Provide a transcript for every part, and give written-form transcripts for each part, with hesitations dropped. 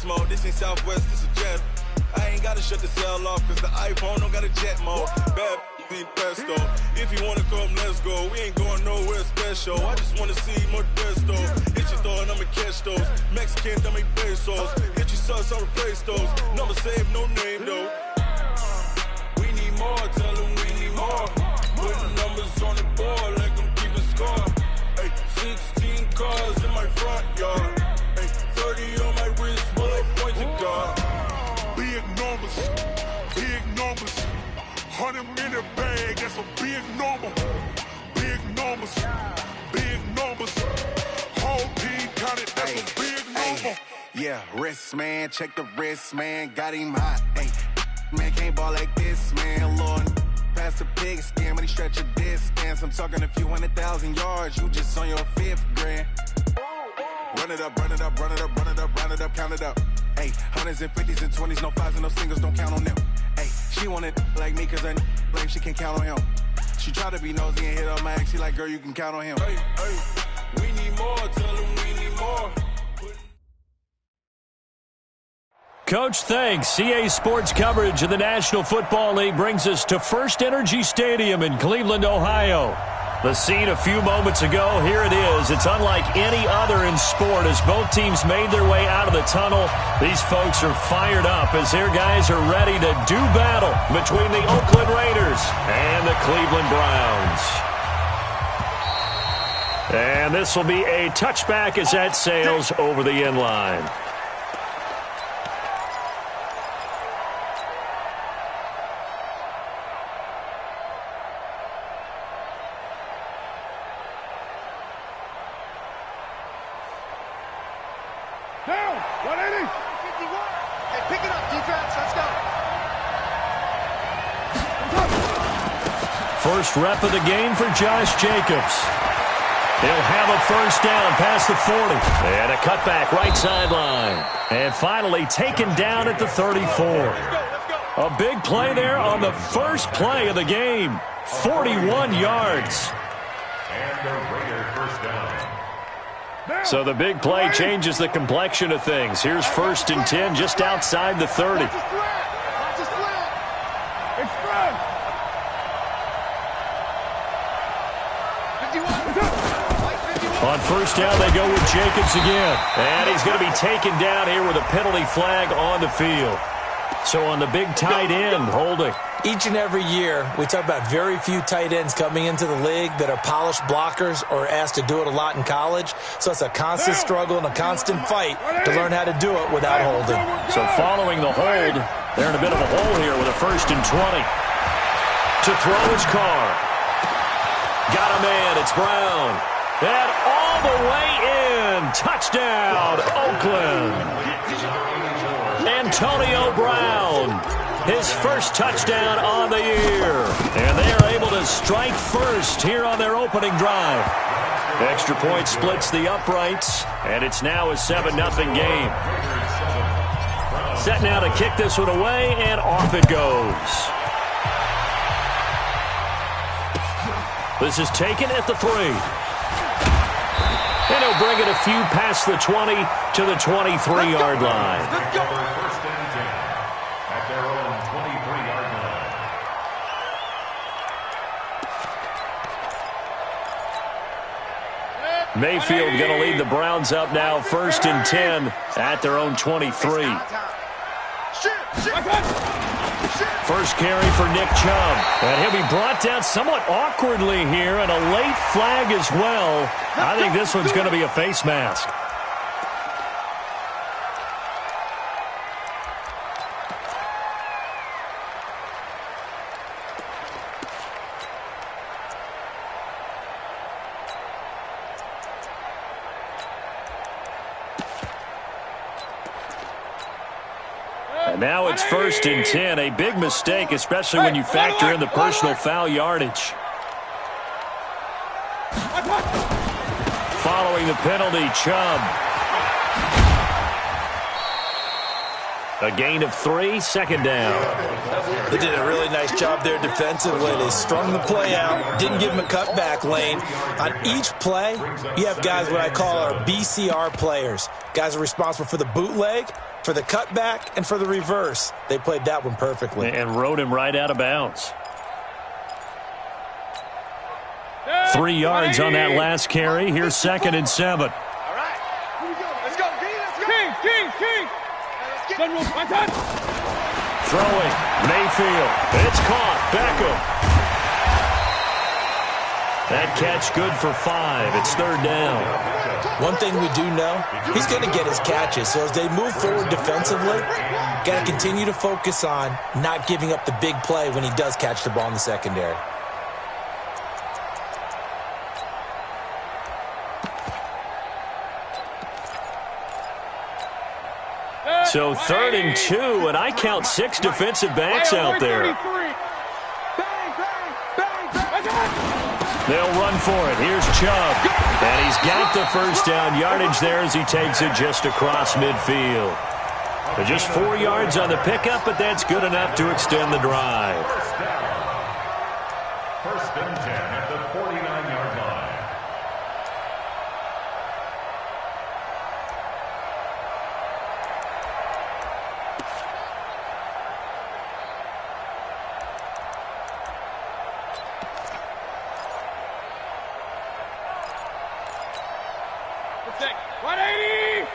mode. This ain't Southwest, this a jet. I ain't gotta shut the cell off, cause the iPhone don't got a jet mode. Bad ain't pesto. If you wanna come, let's go. We ain't going nowhere special. I just wanna see more desto. Hit your throw and I'ma catch those. Mexican, don't make pesos. Hit your sus, I'll replace those. Number save, no name though. We need more, tell them we need more. Putting numbers on the board like I'm keeping score. Ay, 16 cars in my front yard. Ay, 30 on my wrist while I point to God. Big numbers, big numbers. 100 minute bag, that's a big number. Big numbers, big numbers. Whole team counted, that's a big number. Yeah, wrist man, check the wrist man, got him hot. Ay, man can't ball like this, man. Lord, pass the pig skin, but he stretch a distance. I'm talking a few 100,000 yards, you just on your 5th grand. Run it up, run it up, run it up, run it up, run it up, count it up. Ay, hundreds and 50s and 20s, no 5s and no singles, don't count on them. Ay, she want it like me, cause her blame she can't count on him. She try to be nosy and hit on my ex, she like, girl, you can count on him. Hey, hey, we need more, tell them we need more. Coach, thanks. CA Sports coverage of the National Football League brings us to First Energy Stadium in Cleveland, Ohio. The scene a few moments ago, here it is. It's unlike any other in sport as both teams made their way out of the tunnel. These folks are fired up as their guys are ready to do battle between the Oakland Raiders and the Cleveland Browns. And this will be a touchback as that sails over the end line. Down, 180. 51. Hey, pick it up, defense. Let's go. First rep of the game for Josh Jacobs. He'll have a first down past the 40. And a cutback right sideline. And finally taken down at the 34. A big play there on the first play of the game. 41 yards. And the Raider first down. So the big play changes the complexion of things. Here's 1st and 10 just outside the 30. On first down, they go with Jacobs again. And he's going to be taken down here with a penalty flag on the field. So on the big tight end, holding. Each and every year, we talk about very few tight ends coming into the league that are polished blockers or asked to do it a lot in college. So it's a constant struggle and a constant fight to learn how to do it without holding. So following the hold, they're in a bit of a hole here with a 1st and 20. To throw his car. Got a man, it's Brown. And all the way in. Touchdown, Oakland. Antonio Brown. His first touchdown on the year. And they are able to strike first here on their opening drive. Extra point splits the uprights, and it's now a 7-0 game. Set now to kick this one away, and off it goes. This is taken at the 3. And he'll bring it a few past the 20 to the 23-yard line. Mayfield going to lead the Browns up now, 1st and 10 at their own 23. First carry for Nick Chubb. And he'll be brought down somewhat awkwardly here, and a late flag as well. I think this one's going to be a face mask. Now it's 1st and 10, a big mistake, especially when you factor in the personal foul yardage. Following the penalty, Chubb. A gain of 3, second down. They did a really nice job there defensively. They strung the play out, didn't give him a cutback lane. On each play, you have guys what I call our BCR players. Guys are responsible for the bootleg, for the cutback, and for the reverse. They played that one perfectly. And rode him right out of bounds. 3 yards on that last carry. Here's 2nd and 7. All right. Here we go. Let's go, D. Let's go. King. Throwing. Mayfield. It's caught. Beckham. That catch good for 5. It's 3rd down. One thing we do know, he's going to get his catches. So as they move forward defensively, got to continue to focus on not giving up the big play when he does catch the ball in the secondary. So 3rd and 2, and I count 6 defensive backs out there. They'll run for it. Here's Chubb. And he's got the first down yardage there as he takes it just across midfield. But just 4 yards on the pickup, but that's good enough to extend the drive. First and 10 at the 49-yard line. Check. 180.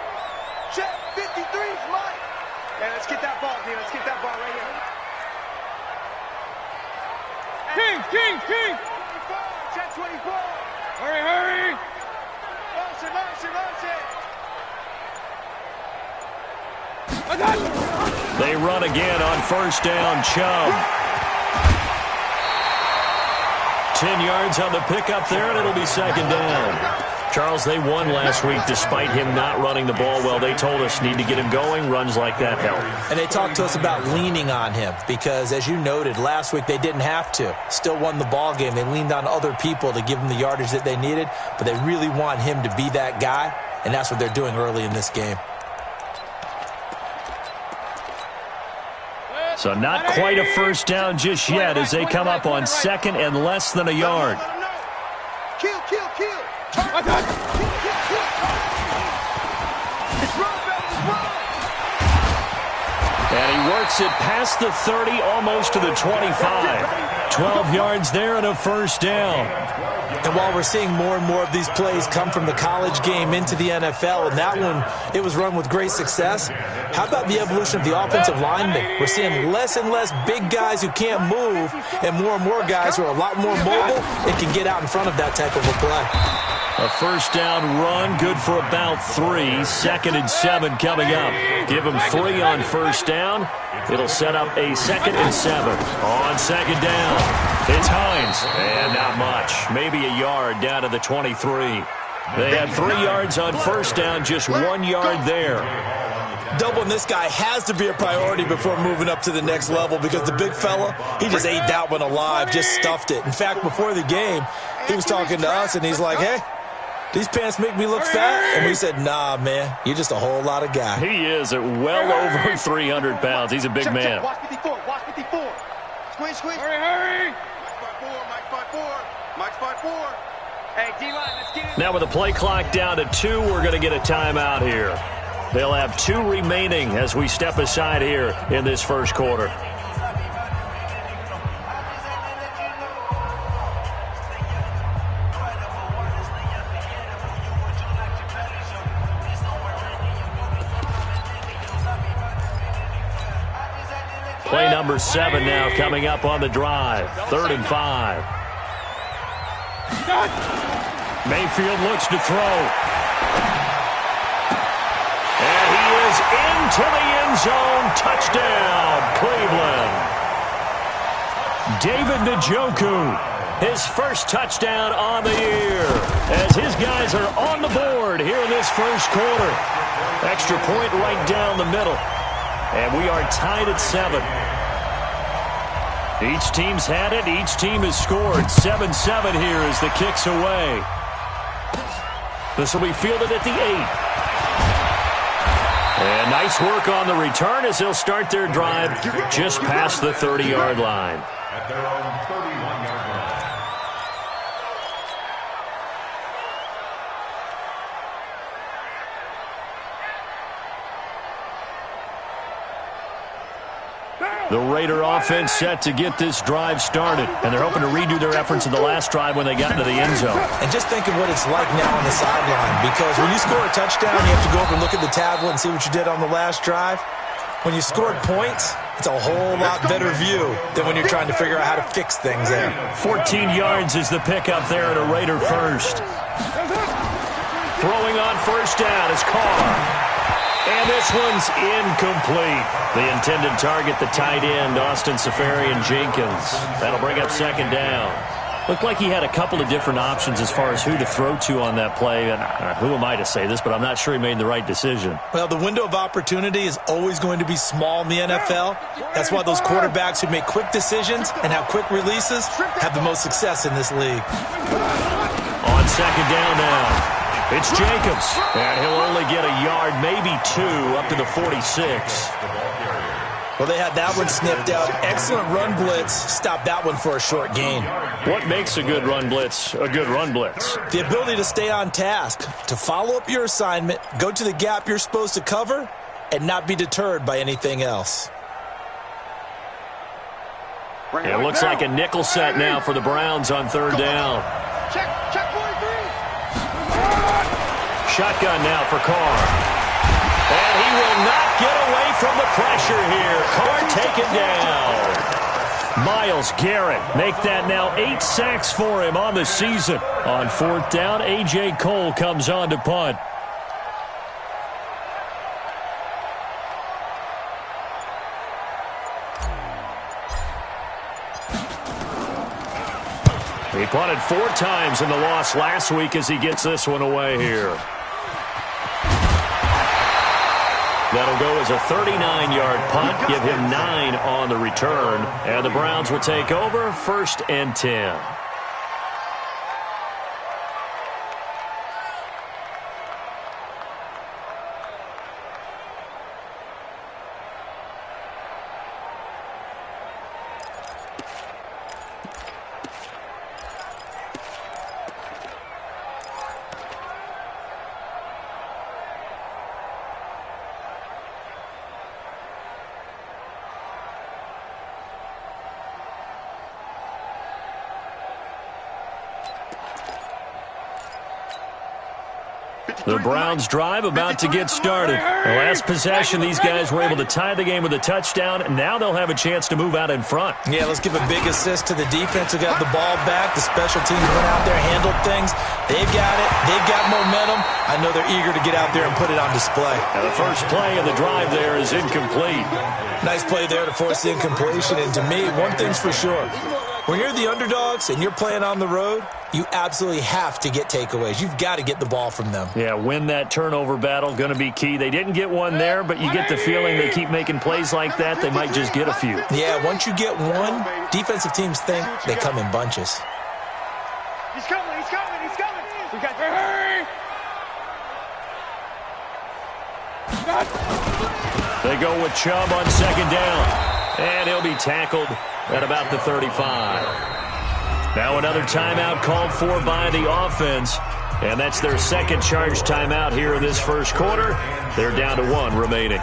Check. 53's Mike. Hey, let's get that ball, D. Let's get that ball right here. King. 24. Check 24. Hurry. Motion. They run again on first down. Chubb. 10 yards on the pickup there, and it'll be 2nd down. Charles, they won last week despite him not running the ball well. They told us need to get him going. Runs like that help. And they talked to us about leaning on him because, as you noted, last week they didn't have to. Still won the ball game. They leaned on other people to give them the yardage that they needed, but they really want him to be that guy, and that's what they're doing early in this game. So not quite a first down just yet as they come up on 2nd and less than a yard. Kill. And he works it past the 30, almost to the 25. 12 yards there and a first down. And while we're seeing more and more of these plays come from the college game into the NFL, and that one, it was run with great success, how about the evolution of the offensive linemen? We're seeing less and less big guys who can't move and more guys who are a lot more mobile and can get out in front of that type of a play. A first down run, good for about 3. 2nd and 7 coming up. Give him 3 on first down. It'll set up a 2nd and 7. On 2nd down, it's Hines. And not much. Maybe a yard down to the 23. They had 3 yards on first down, just 1 yard there. Doubling this guy has to be a priority before moving up to the next level because the big fella, he just ate that one alive, just stuffed it. In fact, before the game, he was talking to us, and he's like, hey, these pants make me look fat. And we said, nah, man, you're just a whole lot of guy. He is at well over 300 pounds. He's a big man. Watch 54. Squeeze. Hurry. Mike's 5-4. Hey, D-line, let's get it. Now with the play clock down to 2, we're going to get a timeout here. They'll have 2 remaining as we step aside here in this first quarter. Play number 7 now coming up on the drive. 3rd and 5. Mayfield looks to throw. And he is into the end zone. Touchdown, Cleveland. David Njoku, his first touchdown on the year, as his guys are on the board here in this first quarter. Extra point right down the middle. And we are tied at 7. Each team's had it. Each team has scored. 7-7 here as the kick's away. This will be fielded at the 8. And nice work on the return as they'll start their drive just past the 30-yard line. At their own 31-yard line. The Raider offense set to get this drive started, and they're hoping to redo their efforts in the last drive when they got into the end zone. And just think of what it's like now on the sideline, because when you score a touchdown, you have to go over and look at the tablet and see what you did on the last drive. When you scored points, it's a whole lot better view than when you're trying to figure out how to fix things there. 14 yards is the pickup there at a Raider first. Throwing on first down is Carr. And this one's incomplete. The intended target, the tight end, Austin Seferian-Jenkins. That'll bring up second down. Looked like he had a couple of different options as far as who to throw to on that play. And who am I to say this, but I'm not sure he made the right decision. Well, the window of opportunity is always going to be small in the NFL. That's why those quarterbacks who make quick decisions and have quick releases have the most success in this league. On second down now. It's Jacobs, and he'll only get a yard, maybe two, up to the 46. Well, they had that one sniffed out. Excellent run blitz. Stop that one for a short gain. What makes a good run blitz a good run blitz? The ability to stay on task, to follow up your assignment, go to the gap you're supposed to cover, and not be deterred by anything else. It looks like a nickel set now for the Browns on third down. Check 43. Shotgun now for Carr. And he will not get away from the pressure here. Carr taken down. Myles Garrett make that now 8 sacks for him on the season. On fourth down, A.J. Cole comes on to punt. He punted 4 times in the loss last week as he gets this one away here. That'll go as a 39-yard punt, give him 9 on the return, and the Browns will take over, 1st and 10. The Browns drive about to get started. The last possession, these guys were able to tie the game with a touchdown, and now they'll have a chance to move out in front. Yeah, let's give a big assist to the defense who got the ball back. The special teams went out there, handled things. They've got it. They've got momentum. I know they're eager to get out there and put it on display. And the first play of the drive there is incomplete. Nice play there to force the incompletion. And to me, one thing's for sure. When you're the underdogs and you're playing on the road, you absolutely have to get takeaways. You've got to get the ball from them. Yeah, win that turnover battle, going to be key. They didn't get one there, but you get the feeling they keep making plays like that, they might just get a few. Yeah, once you get one, defensive teams think they come in bunches. He's coming, he's coming, he's coming. We got hurry. They go with Chubb on second down. And he'll be tackled at about the 35. Now another timeout called for by the offense. And that's their second charge timeout here in this first quarter. They're down to 1 remaining.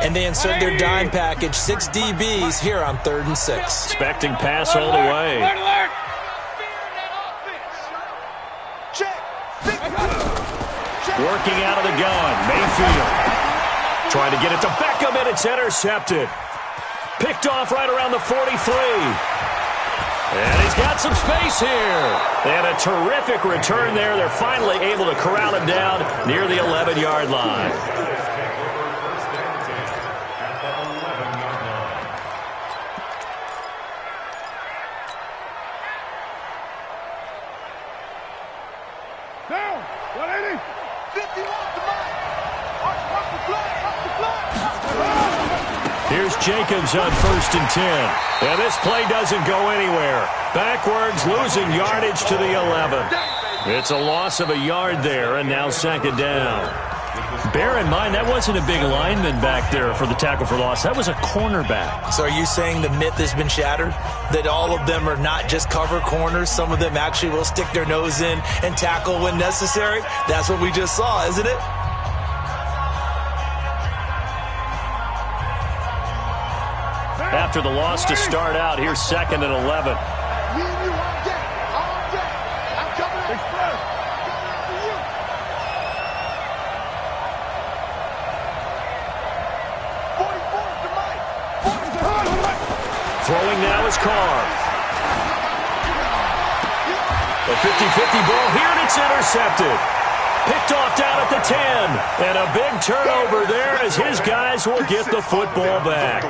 And they insert their dime package, 6 DBs here on 3rd and 6. Expecting pass all the way. Working out of the gun, Mayfield. Trying to get it to Beckham, and it's intercepted. Picked off right around the 43. And he's got some space here. And a terrific return there. They're finally able to corral him down near the 11-yard line. Here's Jacobs on 1st and 10. And this play doesn't go anywhere. Backwards, losing yardage to the 11. It's a loss of a yard there, and now 2nd down. Bear in mind, that wasn't a big lineman back there for the tackle for loss. That was a cornerback. So are you saying the myth has been shattered? That all of them are not just cover corners? Some of them actually will stick their nose in and tackle when necessary? That's what we just saw, isn't it? After the loss to start out, here's 2nd and 11. Throwing now is Carr. A 50-50 ball here, and it's intercepted. Picked off down at the 10. And a big turnover there as his guys will get the football back.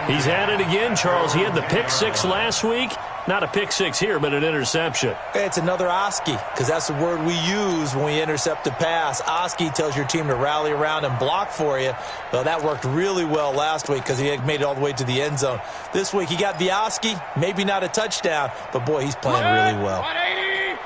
He's had it again, Charles. He had the pick 6 last week. Not a pick 6 here, but an interception. It's another Oski, because that's the word we use when we intercept a pass. Oski tells your team to rally around and block for you. Well, that worked really well last week because he had made it all the way to the end zone. This week he got the Oski, maybe not a touchdown, but boy, he's playing really well.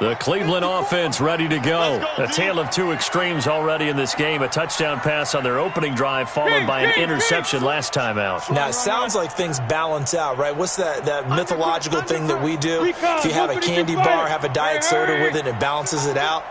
The Cleveland offense ready to go. A tale of two extremes already in this game. A touchdown pass on their opening drive followed by an interception last time out. Now, it sounds like things balance out, right? What's that mythological thing that we do? If you have a candy bar, have a diet soda with it, it balances it out.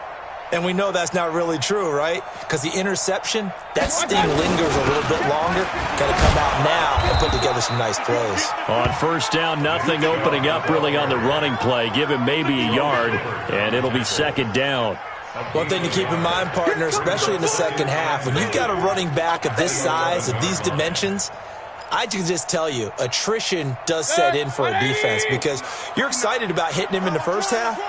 And we know that's not really true, right? Because the interception, that sting lingers a little bit longer. Got to come out now and put together some nice plays. On 1st down, nothing opening up really on the running play. Give him maybe a yard, and it'll be 2nd down. One thing to keep in mind, partner, especially in the second half, when you've got a running back of this size, of these dimensions, I can just tell you, attrition does set in for a defense because you're excited about hitting him in the first half.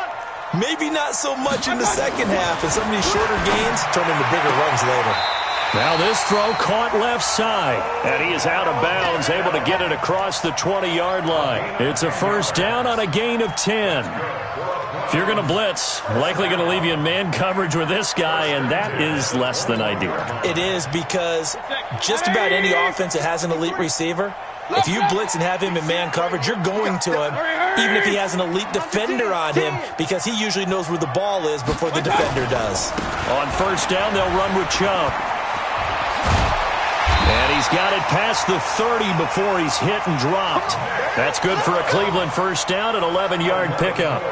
Maybe not so much in the second half, and some of these shorter gains turn into bigger runs later. Now this throw caught left side, and he is out of bounds, able to get it across the 20-yard line. It's a 1st down on a gain of 10. If you're going to blitz, likely going to leave you in man coverage with this guy, and that is less than ideal. It is because just about any offense that has an elite receiver, if you blitz and have him in man coverage, you're going to him, even if he has an elite defender on him, because he usually knows where the ball is before the defender does. On 1st down, they'll run with Chubb. And he's got it past the 30 before he's hit and dropped. That's good for a Cleveland 1st down, an 11-yard pickup.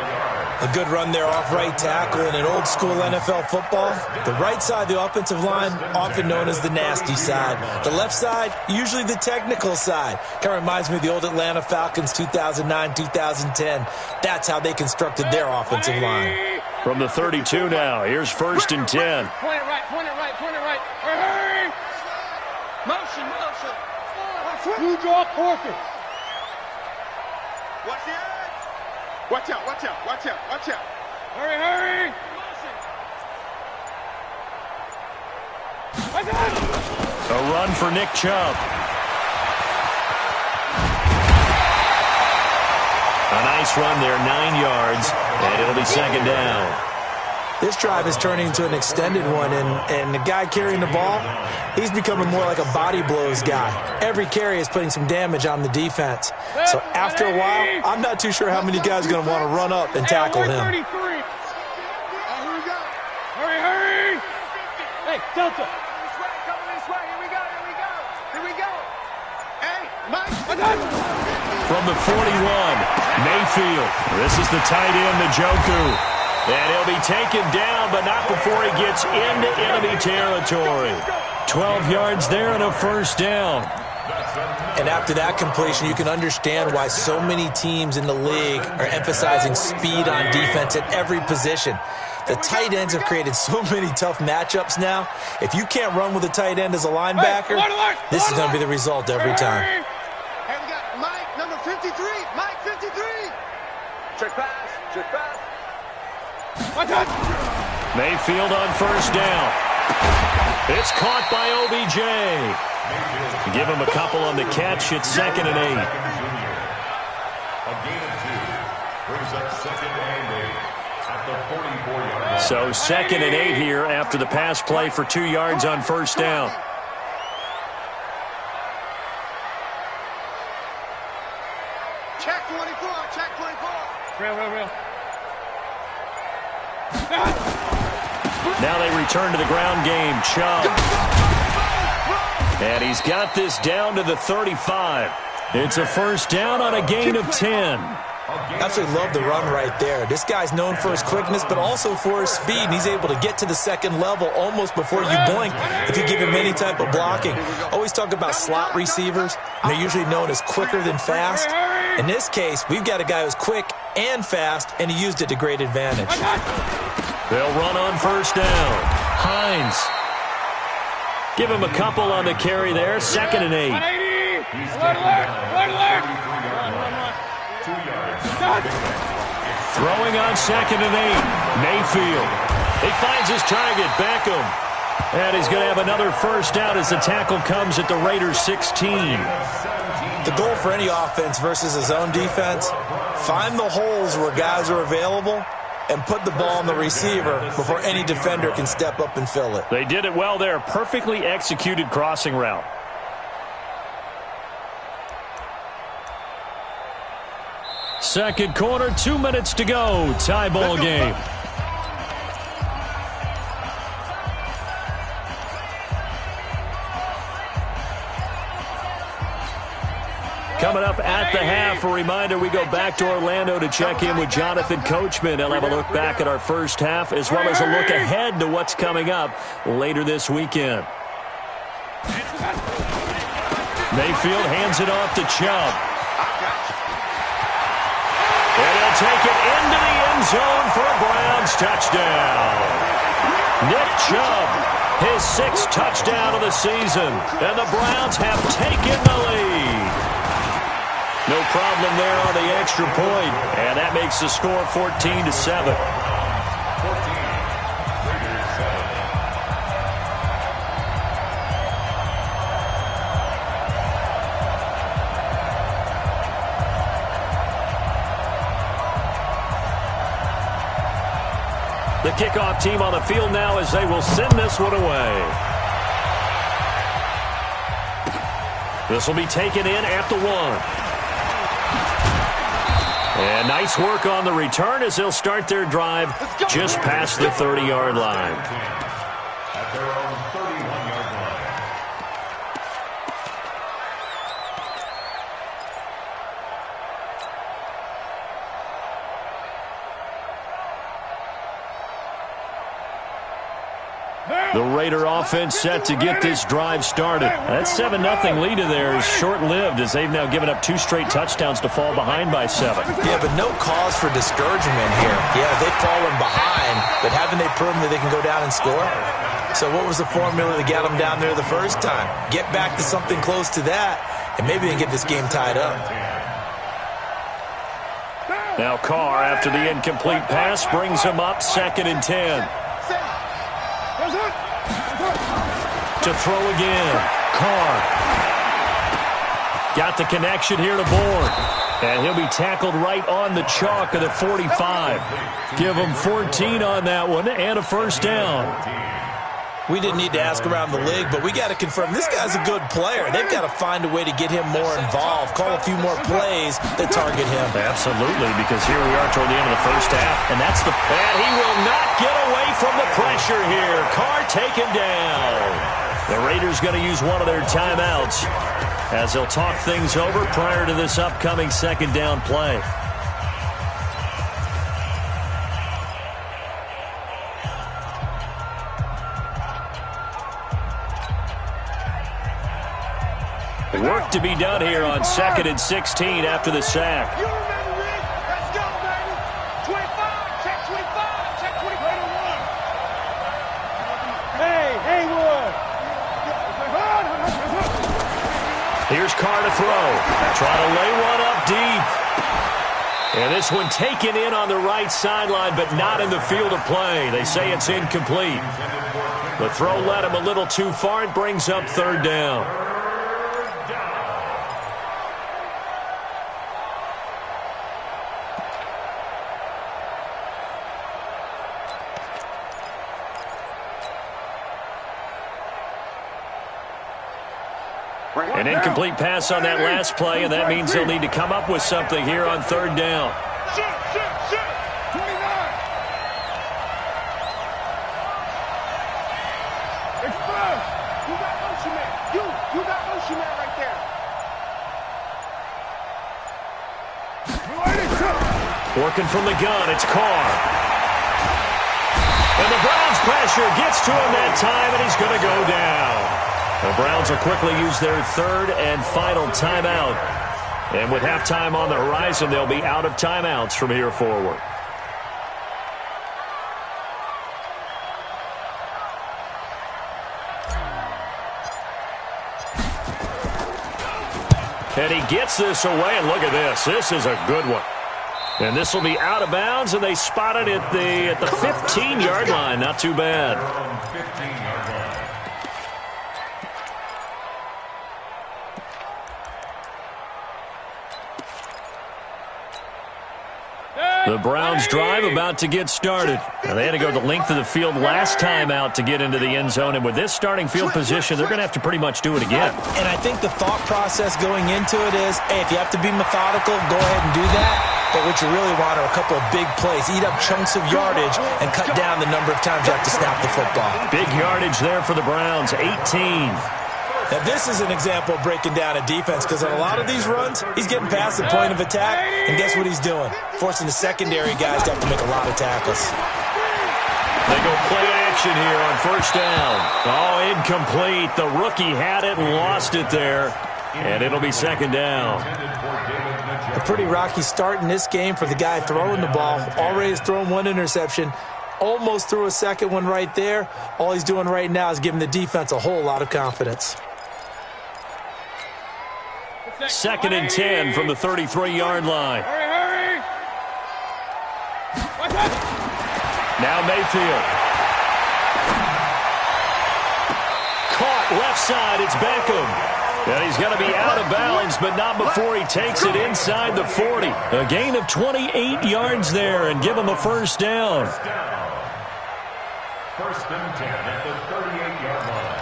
A good run there off right tackle in an old-school NFL football. The right side of the offensive line, often known as the nasty side. The left side, usually the technical side. Kind of reminds me of the old Atlanta Falcons 2009-2010. That's how they constructed their offensive line. From the 32 now, here's 1st and 10. Point it right, point it right, point it right. Hurry! Motion, motion. You draw quarters. Watch the edge. Watch out, watch out, watch out, watch out. Hurry, hurry. A run for Nick Chubb. A nice run there, 9 yards, and it'll be 2nd down. This drive is turning into an extended one, and the guy carrying the ball, he's becoming more like a body blows guy. Every carry is putting some damage on the defense. So after a while, I'm not too sure how many guys are going to want to run up and tackle him. Here we go. Hurry, hurry. Hey, Delta. Come this way. Here we go, here we go. Here we go. Hey, Mike. From the 41, Mayfield. This is the tight end, Njoku. And he'll be taken down, but not before he gets into enemy territory. 12 yards there and a 1st down. And after that completion, you can understand why so many teams in the league are emphasizing speed on defense at every position. The tight ends have created so many tough matchups now. If you can't run with a tight end as a linebacker, this is going to be the result every time. Hey, we got Mike, number 53. Mike, 53. Check pass, check pass. Mayfield on 1st down. It's caught by OBJ. Give him a couple on the catch. It's 2nd and 8. A gain of 2 brings up 2nd and 8 at the 44-yard line. So 2nd and 8 here after the pass play for 2 yards on 1st down. Real. Now they return to the ground game. Chubb. And he's got this down to the 35. It's a first down on a gain of 10. Absolutely love the run right there. This guy's known for his quickness, but also for his speed, and he's able to get to the second level almost before you blink if you give him any type of blocking. Always talk about slot receivers, and they're usually known as quicker than fast. In this case, we've got a guy who's quick and fast, and he used it to great advantage. They'll run on first down. Hines. Give him a couple on the carry there. 2nd and 8. Alert. Throwing on 2nd and 8. Mayfield. He finds his target. Beckham. And he's going to have another first down as the tackle comes at the Raiders' 16. The goal for any offense versus his own defense, find the holes where guys are available and put the ball on the receiver before any defender can step up and fill it. They did it well there. Perfectly executed crossing route. Second quarter, 2 minutes to go. Tie ball game. Coming up at the half, a reminder, we go back to Orlando to check in with Jonathan Coachman. He'll have a look back at our first half as well as a look ahead to what's coming up later this weekend. Mayfield hands it off to Chubb. And he'll take it into the end zone for a Browns touchdown. Nick Chubb, his 6th touchdown of the season, and the Browns have taken the lead. No problem there on the extra point, and that makes the score 14-7. The kickoff team on the field now as they will send this one away. This will be taken in at the 1. And nice work on the return as they'll start their drive just past the 30-yard line. At their own 31-yard line. The Raider offense set to get this drive started. That 7-0 lead of theirs is short-lived as they've now given up 2 straight touchdowns to fall behind by 7. Yeah, but no cause for discouragement here. Yeah, they've fallen behind, but haven't they proven that they can go down and score? So what was the formula to get them down there the first time? Get back to something close to that, and maybe they can get this game tied up. Now Carr, after the incomplete pass, brings him up 2nd and 10. To throw again. Carr. Got the connection here to Bourne. And he'll be tackled right on the chalk of the 45. Give him 14 on that one and a first down. We didn't need to ask around the league, but we got to confirm this guy's a good player. They've got to find a way to get him more involved, call a few more plays that target him. Absolutely, because here we are toward the end of the first half, and that's the... And he will not get away from the pressure here. Carr taken down. The Raiders going to use one of their timeouts as they'll talk things over prior to this upcoming 2nd down play. Work to be done here on 2nd and 16 after the sack. You remember me? Let's go, baby. 25, check 25, check 25. Hey, Haywood. Here's Carr to throw. Trying to lay one up deep. And this one taken in on the right sideline, but not in the field of play. They say it's incomplete. The throw led him a little too far. It brings up 3rd down. An incomplete pass on that last play, and that means they'll need to come up with something here on 3rd down. Working from the gun, it's Carr. And the Browns pressure gets to him that time, and he's going to go down. The Browns will quickly use their third and final timeout. And with halftime on the horizon, they'll be out of timeouts from here forward. And he gets this away, and look at this. This is a good one. And this will be out of bounds, and they spot it at the 15-yard line. Not too bad. 15-yard line. The Browns drive about to get started. Now, they had to go the length of the field last time out to get into the end zone, and with this starting field position, they're going to have to pretty much do it again. And I think the thought process going into it is, hey, if you have to be methodical, go ahead and do that. But what you really want are a couple of big plays. Eat up chunks of yardage and cut down the number of times you have to snap the football. Big yardage there for the Browns, 18. Now, this is an example of breaking down a defense because on a lot of these runs, he's getting past the point of attack, and guess what he's doing? Forcing the secondary guys to have to make a lot of tackles. They go play action here on first down. Oh, incomplete. The rookie had it and lost it there, and it'll be second down. A pretty rocky start in this game for the guy throwing the ball. Already has thrown one interception. Almost threw a second one right there. All he's doing right now is giving the defense a whole lot of confidence. 2nd and 10 from the 33-yard line. Hurry! Now Mayfield. Caught left side. It's Beckham. And he's going to be out of bounds, but not before he takes it inside the 40. A gain of 28 yards there and give him a first down. 1st and 10 at the 38-yard line.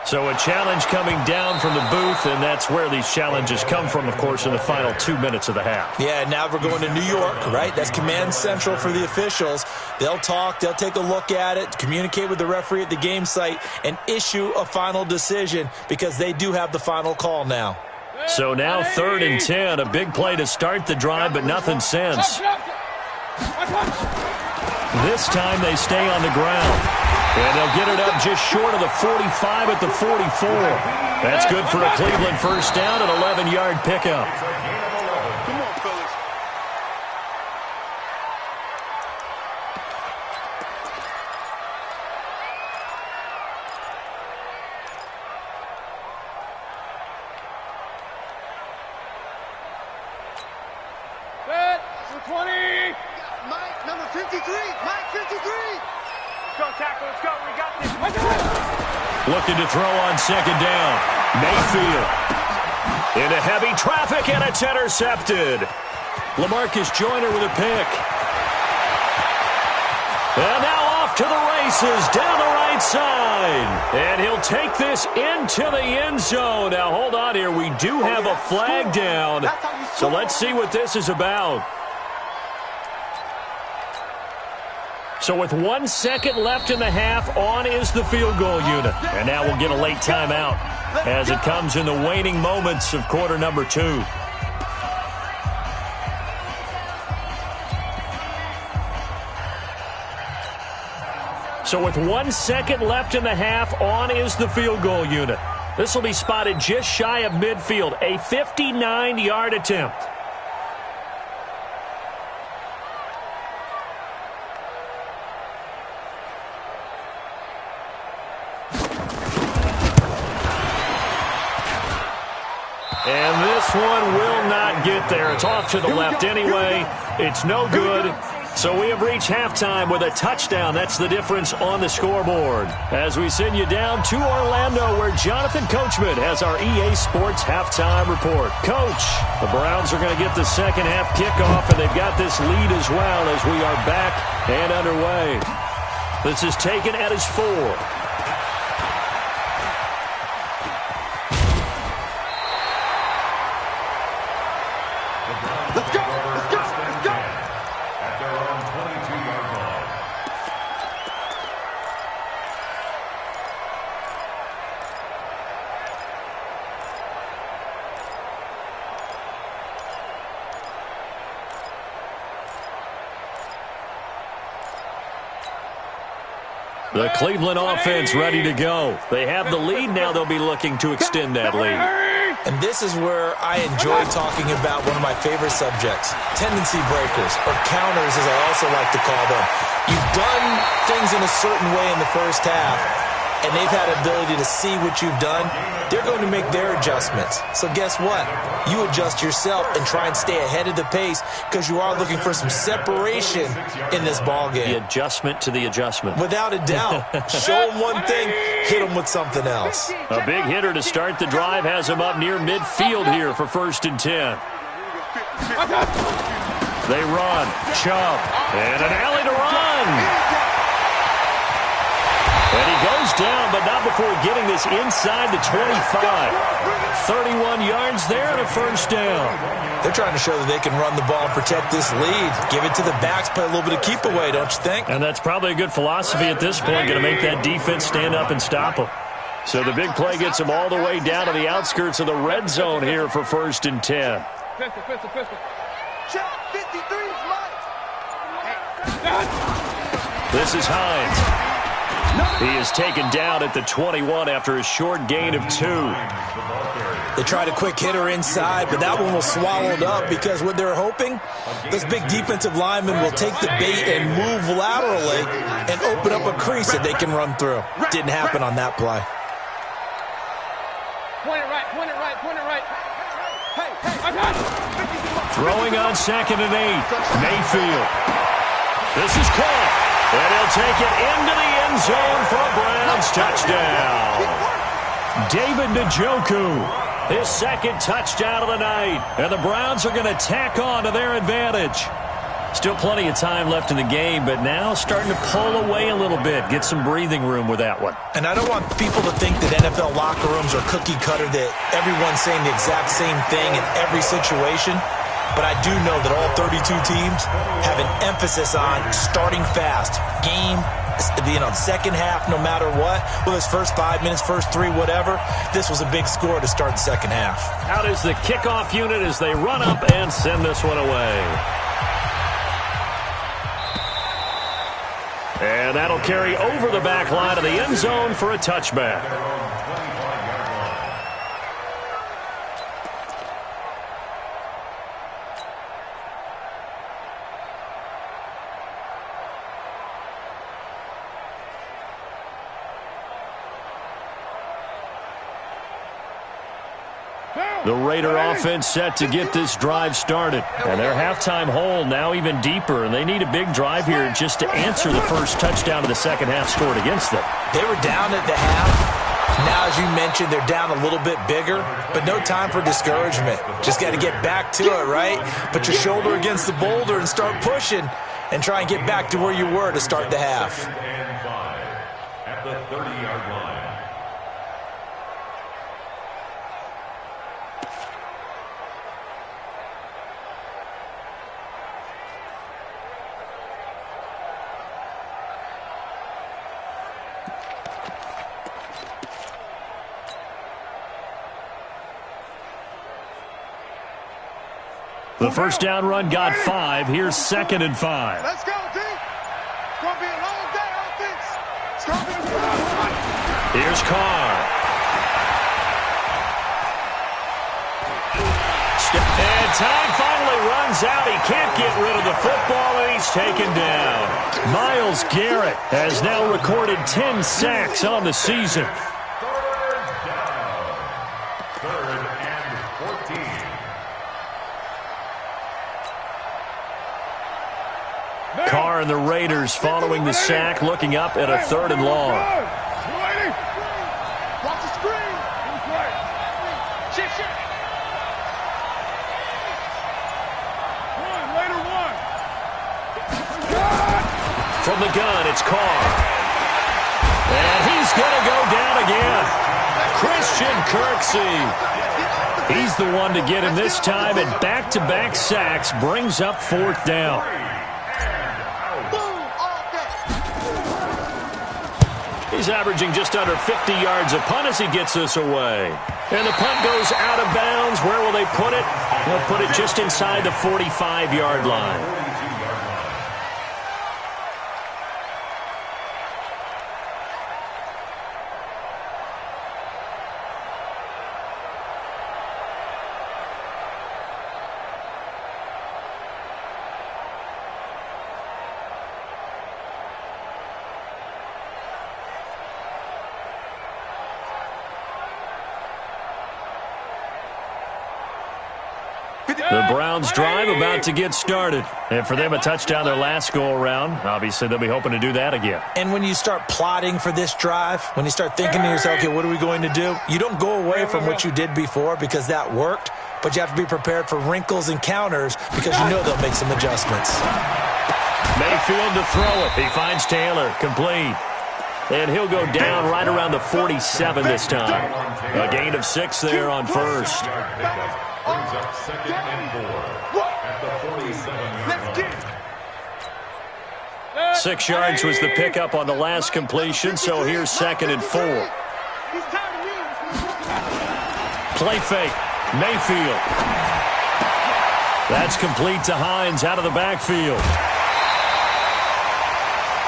So a challenge coming down from the booth, and that's where these challenges come from, of course, in the final 2 minutes of the half. Yeah, now we're going to New York, right? That's command central for the officials. They'll talk, they'll take a look at it, communicate with the referee at the game site, and issue a final decision because they do have the final call now. So now 3rd and 10, a big play to start the drive, but nothing since. This time they stay on the ground. And they'll get it up just short of the 45 at the 44. That's good for a Cleveland first down, an 11-yard pickup. Come on, fellas. Set. Number 20. Mike, number 53. Mike, 53. Let's go, tackle. Let's go. We got this. Looking to throw on 2nd down. Mayfield. Into heavy traffic, and it's intercepted. LaMarcus Joyner with a pick. And now off to the races down the right side. And he'll take this into the end zone. Now, hold on here. We do have a flag down. So let's see what this is about. So with 1 second left in the half, on is the field goal unit. And now we'll get a late timeout as it comes in the waning moments of quarter number 2. So with 1 second left in the half, on is the field goal unit. This will be spotted just shy of midfield, a 59-yard attempt. And this one will not get there. It's off to the left anyway. It's no good. So we have reached halftime with a touchdown. That's the difference on the scoreboard. As we send you down to Orlando, where Jonathan Coachman has our EA Sports halftime report. Coach, the Browns are going to get the second half kickoff, and they've got this lead as well as we are back and underway. This is taken at his 4. Let's go. Let's go. Let's go. At their own 22-yard line. The Cleveland offense ready to go. They have the lead now. They'll be looking to extend that lead. And this is where I enjoy talking about one of my favorite subjects, tendency breakers, or counters as I also like to call them. You've done things in a certain way in the first half, and they've had ability to see what you've done. They're going to make their adjustments. So guess what? You adjust yourself and try and stay ahead of the pace because you are looking for some separation in this ball game. The adjustment to the adjustment. Without a doubt. Show them one thing, hit them with something else. A big hitter to start the drive has him up near midfield here for 1st and 10. They run, Chubb, and an alley to run. And he goes down, but not before getting this inside the 25. 31 yards there and a 1st down. They're trying to show that they can run the ball and protect this lead. Give it to the backs, play a little bit of keep away, don't you think? And that's probably a good philosophy at this point, going to make that defense stand up and stop them. So the big play gets them all the way down to the outskirts of the red zone here for 1st and 10. Pistol. Check, 53's This is Hines. He is taken down at the 21 after a short gain of 2. They tried a quick hitter inside, but that one was swallowed up because what they're hoping, those big defensive linemen will take the bait and move laterally and open up a crease that they can run through. Didn't happen on that play. Point it right. Hey, I got it. Throwing on 2nd and 8. Mayfield. This is caught. And he'll take it into the end zone for a Browns touchdown. David Njoku, his 2nd touchdown of the night. And the Browns are going to tack on to their advantage. Still plenty of time left in the game, but now starting to pull away a little bit. Get some breathing room with that one. And I don't want people to think that NFL locker rooms are cookie cutter, that everyone's saying the exact same thing in every situation. But I do know that all 32 teams have an emphasis on starting fast. Game, second half, no matter what. Whether it's first 5 minutes, first 3, whatever. This was a big score to start the second half. Out is the kickoff unit as they run up and send this one away. And that'll carry over the back line of the end zone for a touchback. The Raider offense set to get this drive started. And their halftime hole now even deeper, and they need a big drive here just to answer the first touchdown of the second half scored against them. They were down at the half. Now, as you mentioned, they're down a little bit bigger, but no time for discouragement. Just got to get back to it, right? Put your shoulder against the boulder and start pushing and try and get back to where you were to start the half. At the 30-yard line. The first down run got 5. Here's 2nd and 5. Let's go, D. It's going to be a long day, offense. It's going to be a long day. Here's Carr. And time finally runs out. He can't get rid of the football, and he's taken down. Myles Garrett has now recorded 10 sacks on the season. Carr and the Raiders following the sack, looking up at a 3rd and long. Watch the screen. Shit. One. From the gun, it's Carr. And he's going to go down again. Christian Kirksey. He's the one to get him this time, and back-to-back sacks brings up 4th down. He's averaging just under 50 yards a punt as he gets this away. And the punt goes out of bounds. Where will they put it? They'll put it just inside the 45-yard line. The Browns drive about to get started. And for them, a touchdown their last go-around. Obviously, they'll be hoping to do that again. And when you start plotting for this drive, when you start thinking to yourself, okay, what are we going to do? You don't go away from what you did before because that worked, but you have to be prepared for wrinkles and counters because you know they'll make some adjustments. Mayfield to throw it. He finds Taylor. Complete. And he'll go down right around the 47 this time. A gain of 6 there on first. Brings up 2nd and 4 at the 47-yard line. 6 yards was the pickup on the last completion, so here's 2nd and 4. Play fake. Mayfield. That's complete to Hines out of the backfield.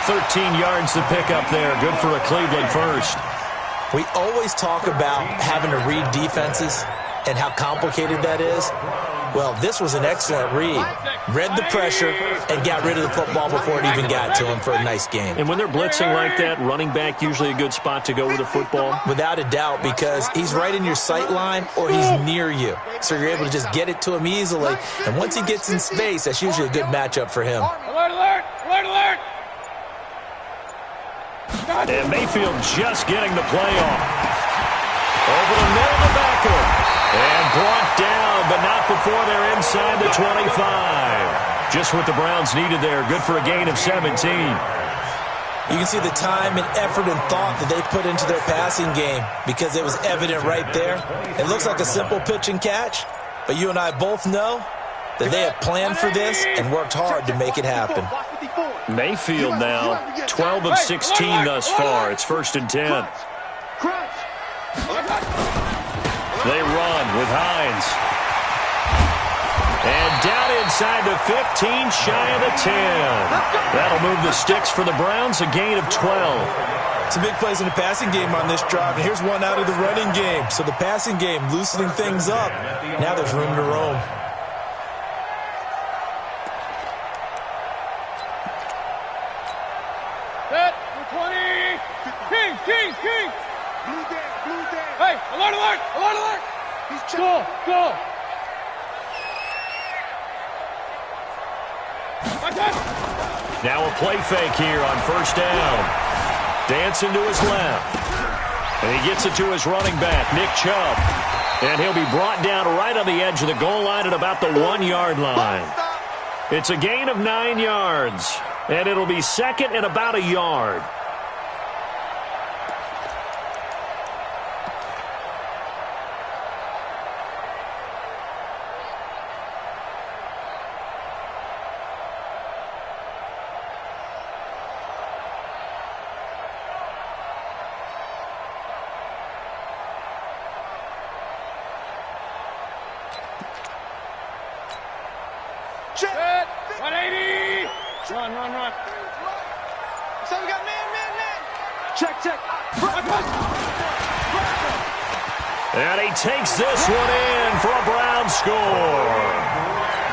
13 yards to pick up there. Good for a Cleveland first. We always talk about having to read defenses and how complicated that is. Well, this was an excellent read. Read the pressure and got rid of the football before it even got to him for a nice game. And when they're blitzing like that, running back usually a good spot to go with the football? Without a doubt, because he's right in your sight line or he's near you. So you're able to just get it to him easily. And once he gets in space, that's usually a good matchup for him. Alert, alert, alert, alert. And Mayfield just getting the play off. Over the middle of the backer. And brought down, but not before they're inside the 25. Just what the Browns needed there. Good for a gain of 17. You can see the time and effort and thought that they put into their passing game because it was evident right there. It looks like a simple pitch and catch, but you and I both know that they had planned for this and worked hard to make it happen. Mayfield now, 12 of 16 thus far. It's 1st and 10. They run with Hines. And down inside the 15, shy of the 10. That'll move the sticks for the Browns, a gain of 12. Some big plays in the passing game on this drive, and here's one out of the running game. So the passing game loosening things up. Now there's room to roam. Set, 20. Kings. Hey, alert, alert, alert, alert. Go. Now a play fake here on 1st down. Dancing to his left. And he gets it to his running back, Nick Chubb. And he'll be brought down right on the edge of the goal line at about the 1-yard line. It's a gain of 9 yards. And it'll be 2nd and about a yard. Set, 180. Run. So we got man. Check. And he takes this one in for a Brown score.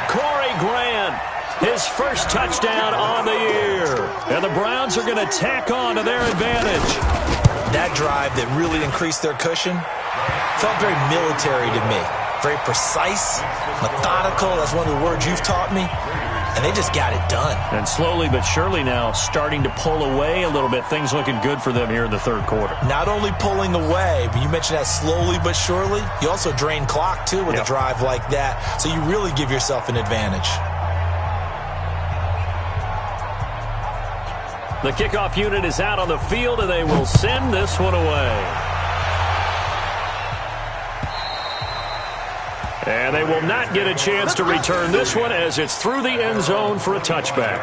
Corey Grant, his first touchdown on the year. And the Browns are going to tack on to their advantage. That drive that really increased their cushion felt very military to me. Very precise, methodical. That's one of the words you've taught me. And they just got it done. And slowly but surely now starting to pull away a little bit. Things looking good for them here in the 3rd quarter. Not only pulling away, but you mentioned that slowly but surely. You also drain clock, too, with a drive like that. So you really give yourself an advantage. The kickoff unit is out on the field, and they will send this one away. And they will not get a chance to return this one as it's through the end zone for a touchback.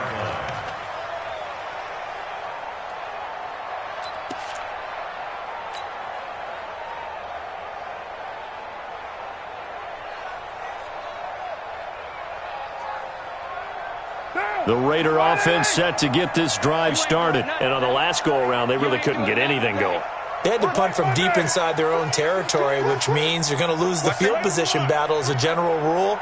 The Raider offense set to get this drive started. And on the last go-around, they really couldn't get anything going. They had to punt from deep inside their own territory, which means you're going to lose the field position battle as a general rule.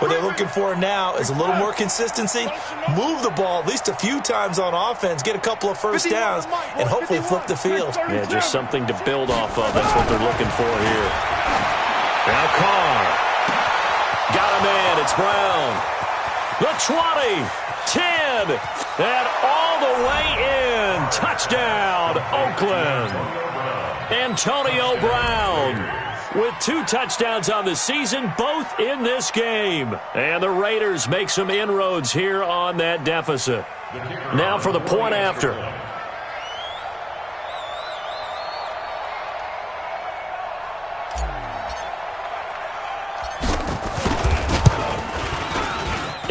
What they're looking for now is a little more consistency, move the ball at least a few times on offense, get a couple of first downs, and hopefully flip the field. Yeah, just something to build off of. That's what they're looking for here. Now Carr got man. It's Brown. The 20, 10, and all the way in. Touchdown, Oakland. Antonio Brown with 2 touchdowns on the season, both in this game. And the Raiders make some inroads here on that deficit. Now for the point after.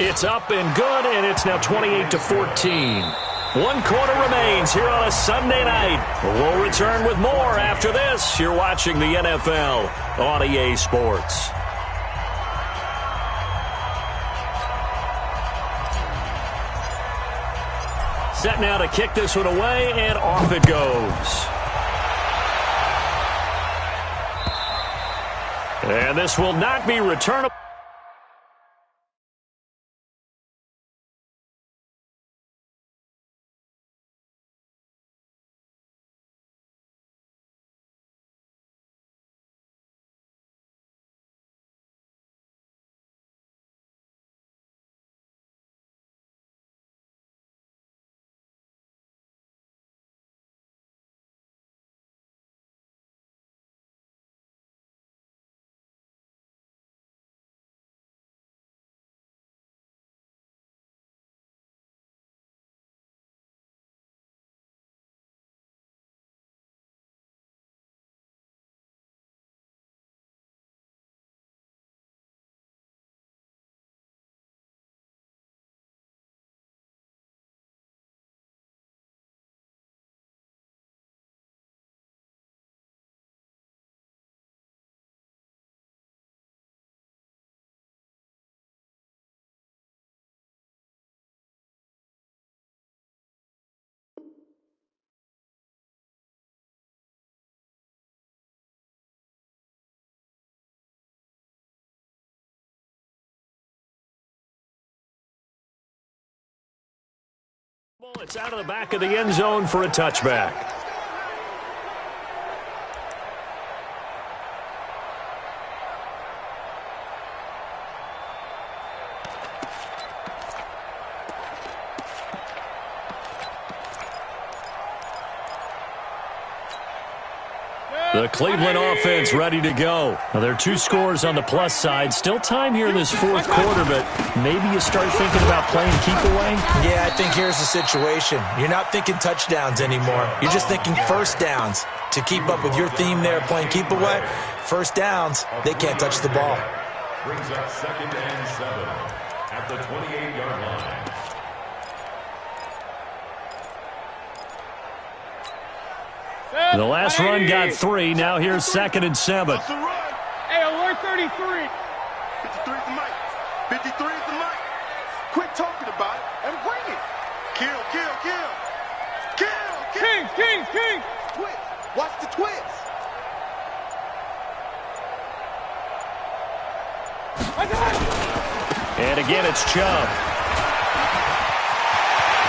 It's up and good, and it's now 28-14. 1 quarter remains here on a Sunday night. We'll return with more after this. You're watching the NFL on EA Sports. Set now to kick this one away, and off it goes. And this will not be returnable. It's out of the back of the end zone for a touchback. The Cleveland offense ready to go. Now, there are 2 scores on the plus side. Still time here in this 4th quarter, but maybe you start thinking about playing keep away? Yeah, I think here's the situation. You're not thinking touchdowns anymore. You're just thinking first downs. To keep up with your theme there, playing keep away, first downs, they can't touch the ball. Brings up 2nd and 7 at the 28-yard line. The last run got 3. Now here's 2nd and 7. Hey, alert 33. 53 is the mic. 53 is the mic. Quit talking about it and bring it. Kill, kill, kill. Kill, kill. Kings. Twist. Watch the twist. And again, it's Chubb.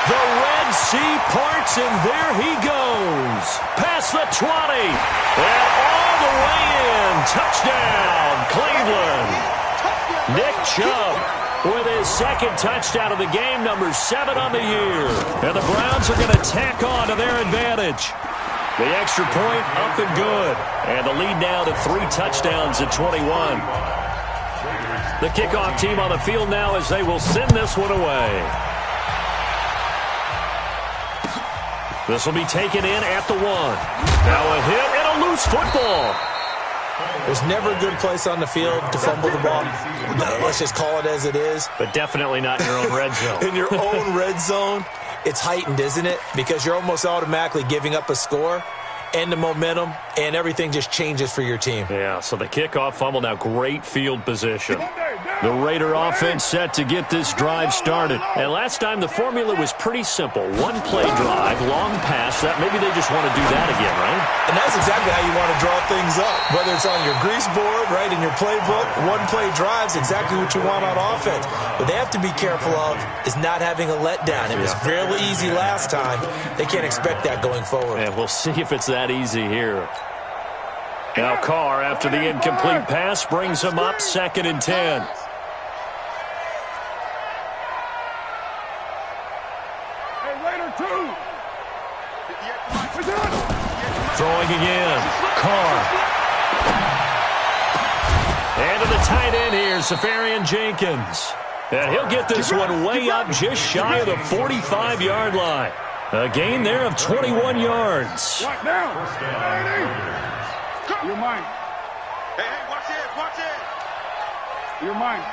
The Red Sea parts, and there he goes. Past the 20. And all the way in. Touchdown, Cleveland. Nick Chubb with his 2nd touchdown of the game, number 7 on the year. And the Browns are going to tack on to their advantage. The extra point up and good. And the lead now to 3 touchdowns at 21. The kickoff team on the field now as they will send this one away. This will be taken in at the 1. Now a hit and a loose football. There's never a good place on the field to fumble the ball. Let's just call it as it is. But definitely not in your own red zone. In your own red zone, it's heightened, isn't it? Because you're almost automatically giving up a score and the momentum, and everything just changes for your team. Yeah, so the kickoff fumble, now great field position. The Raider offense set to get this drive started. And last time the formula was pretty simple. 1-play drive, long pass. That maybe they just want to do that again, right? And that's exactly how you want to draw things up. Whether it's on your grease board, right, in your playbook, 1-play drive's exactly what you want on offense. What they have to be careful of is not having a letdown. It was fairly easy last time. They can't expect that going forward. And we'll see if it's that easy here. Now Carr, after the incomplete pass, brings him up 2nd and 10. Throwing again. Carr. And to the tight end here, Safarian Jenkins. And he'll get this one way up just shy of the 45-yard line. A gain there of 21 yards. Right now. You're mine. Hey, watch it, watch it. You're mine.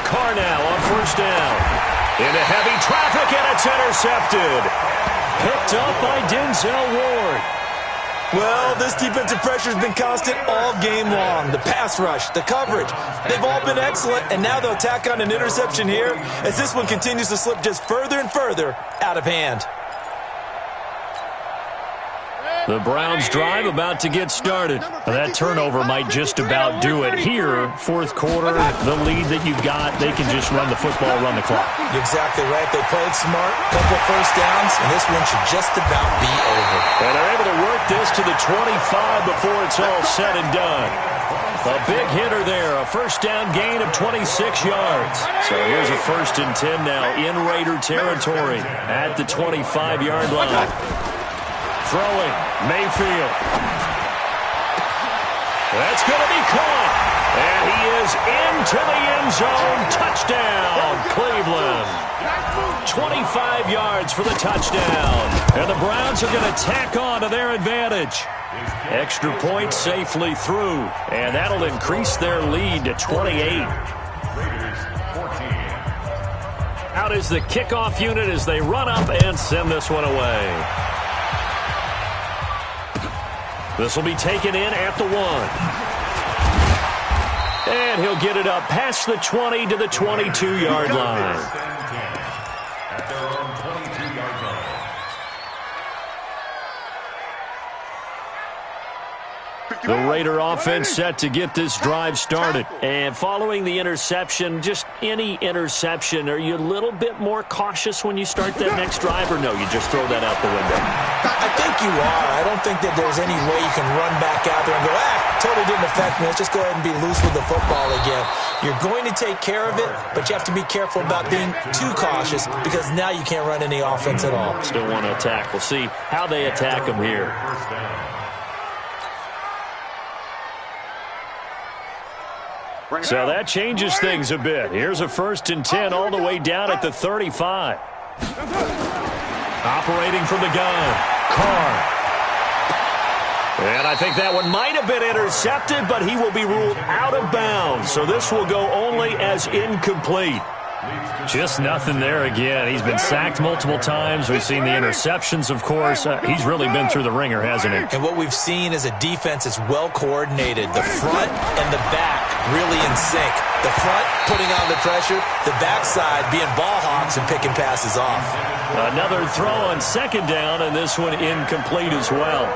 Carr now on first down. Into heavy traffic, and it's intercepted. Picked up by Denzel Ward. Well, this defensive pressure has been constant all game long. The pass rush, the coverage, they've all been excellent, and now they'll tack on an interception here as this one continues to slip just further and further out of hand. The Browns drive about to get started. That turnover might just about do it here. Fourth quarter, the lead that you've got, they can just run the football, run the clock. You're exactly right. They played smart, couple first downs, and this one should just about be over. And they're able to work this to the 25 before it's all said and done. A big hitter there, a first down gain of 26 yards. So here's a 1st and 10 now in Raider territory at the 25-yard line. Throwing, Mayfield. That's going to be caught. And he is into the end zone. Touchdown, Cleveland. 25 yards for the touchdown. And the Browns are going to tack on to their advantage. Extra point safely through. And that'll increase their lead to 28. Out is the kickoff unit as they run up and send this one away. This will be taken in at the 1. And he'll get it up past the 20 to the 22-yard line. At their own 22-yard line. The Raider offense set to get this drive started. And following the interception, just any interception, are you a little bit more cautious when you start that next drive, or no, you just throw that out the window? I think you are. I don't think that there's any way you can run back out there and go, totally didn't affect me. Let's just go ahead and be loose with the football again. You're going to take care of it, but you have to be careful about being too cautious because now you can't run any offense at all. Still want to attack. We'll see how they attack them here. So that changes things a bit. Here's a 1st and 10 all the way down at the 35. Operating from the gun, Carr. And I think that one might have been intercepted, but he will be ruled out of bounds. So this will go only as incomplete. Just nothing there again. He's been sacked multiple times. We've seen the interceptions, of course. He's really been through the ringer, hasn't he? And what we've seen is a defense that's well coordinated. The front and the back really in sync. The front putting on the pressure, the backside being ball hawks and picking passes off. Another throw on 2nd down, and this one incomplete as well.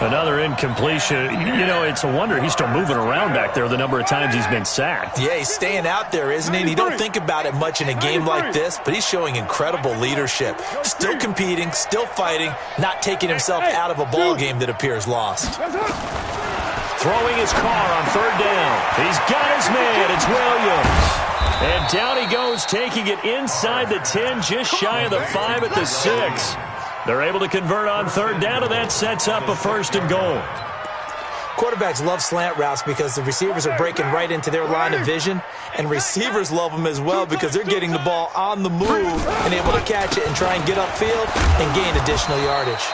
Another incompletion. You know, it's a wonder he's still moving around back there the number of times he's been sacked. Yeah, he's staying out there, isn't he? And you don't think about it much in a game like this, but he's showing incredible leadership. Still competing, still fighting, not taking himself out of a ball game that appears lost. Throwing his Carr on 3rd down. He's got his man. It's Williams. And down he goes, taking it inside the 10, just shy of the 5 at the 6. They're able to convert on 3rd down, and that sets up a 1st and goal. Quarterbacks love slant routes because the receivers are breaking right into their line of vision, and receivers love them as well because they're getting the ball on the move and able to catch it and try and get upfield and gain additional yardage.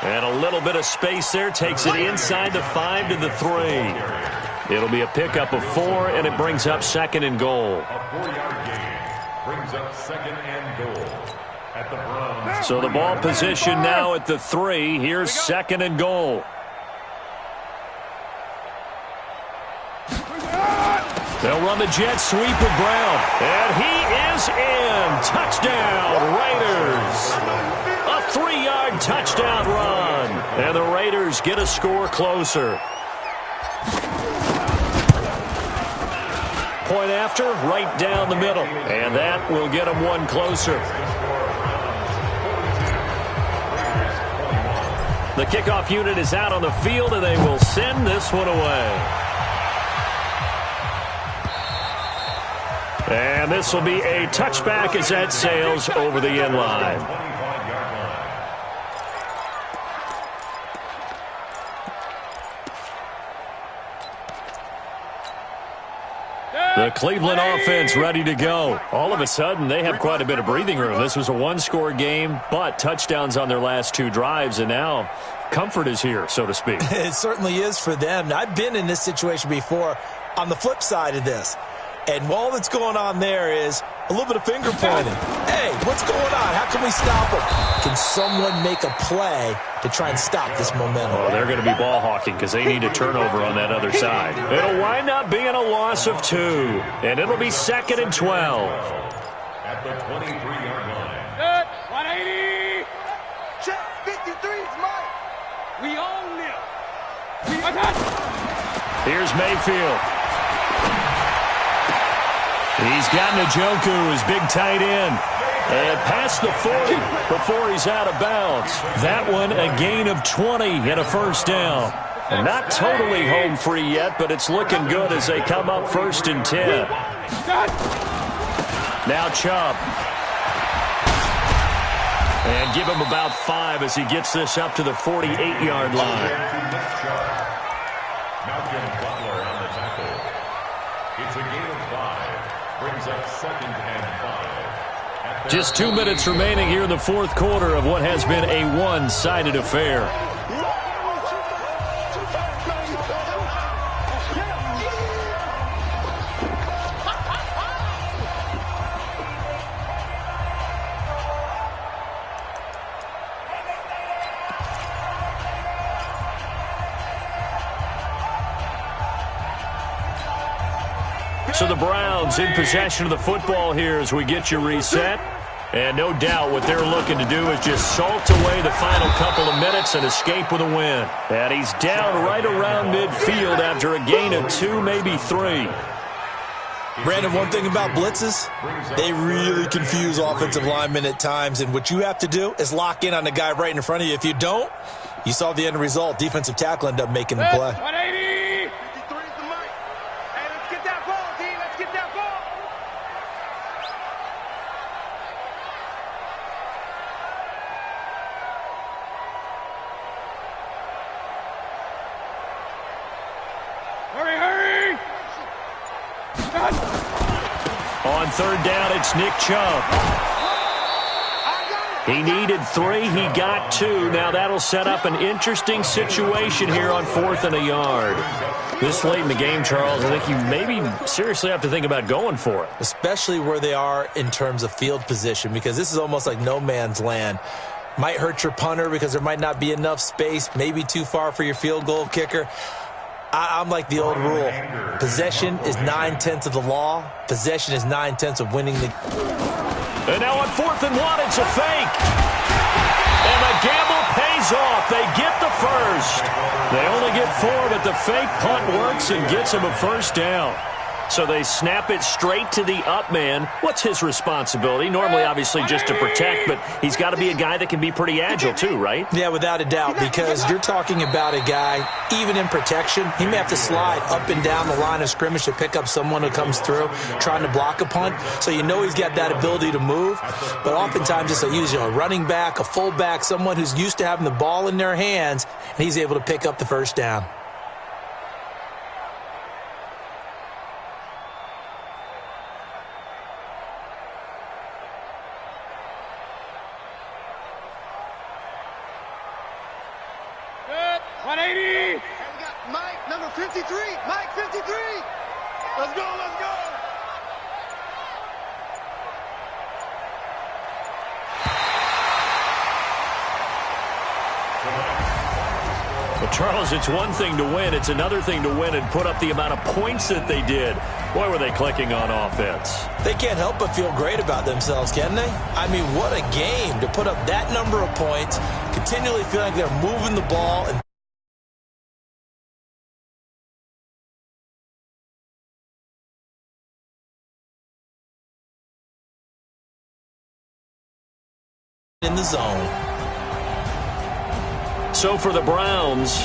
And a little bit of space there takes it inside the 5 to the 3. It'll be a pickup of 4, and it brings up 2nd and goal. A 4-yard gain brings up 2nd and goal at the Browns. So the ball position now at the 3. Here's 2nd and goal. They'll run the jet sweep with Brown. And he is in. Touchdown, Raiders. A 3-yard touchdown run. And the Raiders get a score closer. Point after, right down the middle. And that will get them one closer. The kickoff unit is out on the field, and they will send this one away. And this will be a touchback as that sails over the end line. The Cleveland offense ready to go. All of a sudden, they have quite a bit of breathing room. This was a one-score game, but touchdowns on their last 2 drives, and now comfort is here, so to speak. It certainly is for them. I've been in this situation before on the flip side of this. And all that's going on there is a little bit of finger pointing. Hey, what's going on? How can we stop them? Can someone make a play to try and stop this momentum? Well, they're going to be ball hawking because they need a turnover on that other side. It'll wind up being a loss of 2, and it'll be 2nd and 12. At the 23-yard line. Good. 180. Check. 53's Mike. We own them. Here's Mayfield. He's got Njoku, his big tight end. And past the 40 before he's out of bounds. That one a gain of 20 and a first down. And not totally home free yet, but it's looking good as they come up 1st and 10. Now Chubb. And give him about 5 as he gets this up to the 48-yard line. Malcolm Butler on the tackle. It's a gain of 5. Brings up 2nd and 5. Just 2 minutes remaining here in the 4th quarter of what has been a one-sided affair. So the Browns in possession of the football here as we get you reset. And no doubt what they're looking to do is just salt away the final couple of minutes and escape with a win. And he's down right around midfield after a gain of 2, maybe 3. Brandon, one thing about blitzes, they really confuse offensive linemen at times. And what you have to do is lock in on the guy right in front of you. If you don't, you saw the end result. Defensive tackle ended up making the play. 180. 53's the Mike. Hey, let's get that ball, D. Let's get that ball. Hurry. On 3rd down, it's Nick Chubb. He needed 3. He got 2. Now that'll set up an interesting situation here on 4th and a yard. This late in the game, Charles, I think you maybe seriously have to think about going for it. Especially where they are in terms of field position, because this is almost like no man's land. Might hurt your punter because there might not be enough space, maybe too far for your field goal kicker. I'm like the old rule. Possession is 9/10 of the law. Possession is 9/10 of winning the... And now on 4th and 1, it's a fake. And the gamble pays off. They get the first. They only get 4, but the fake punt works and gets them a first down. So they snap it straight to the up man. What's his responsibility? Normally, obviously, just to protect, but he's got to be a guy that can be pretty agile too, right? Yeah, without a doubt, because you're talking about a guy, even in protection, he may have to slide up and down the line of scrimmage to pick up someone who comes through trying to block a punt. So you know he's got that ability to move, but oftentimes it's usually a running back, a fullback, someone who's used to having the ball in their hands, and he's able to pick up the first down. Mike, number 53. Mike, 53. Let's go, let's go. Well, Charles, it's one thing to win. It's another thing to win and put up the amount of points that they did. Boy, were they clicking on offense. They can't help but feel great about themselves, can they? I mean, what a game to put up that number of points, continually feeling like they're moving the ball and in the zone. So for the Browns,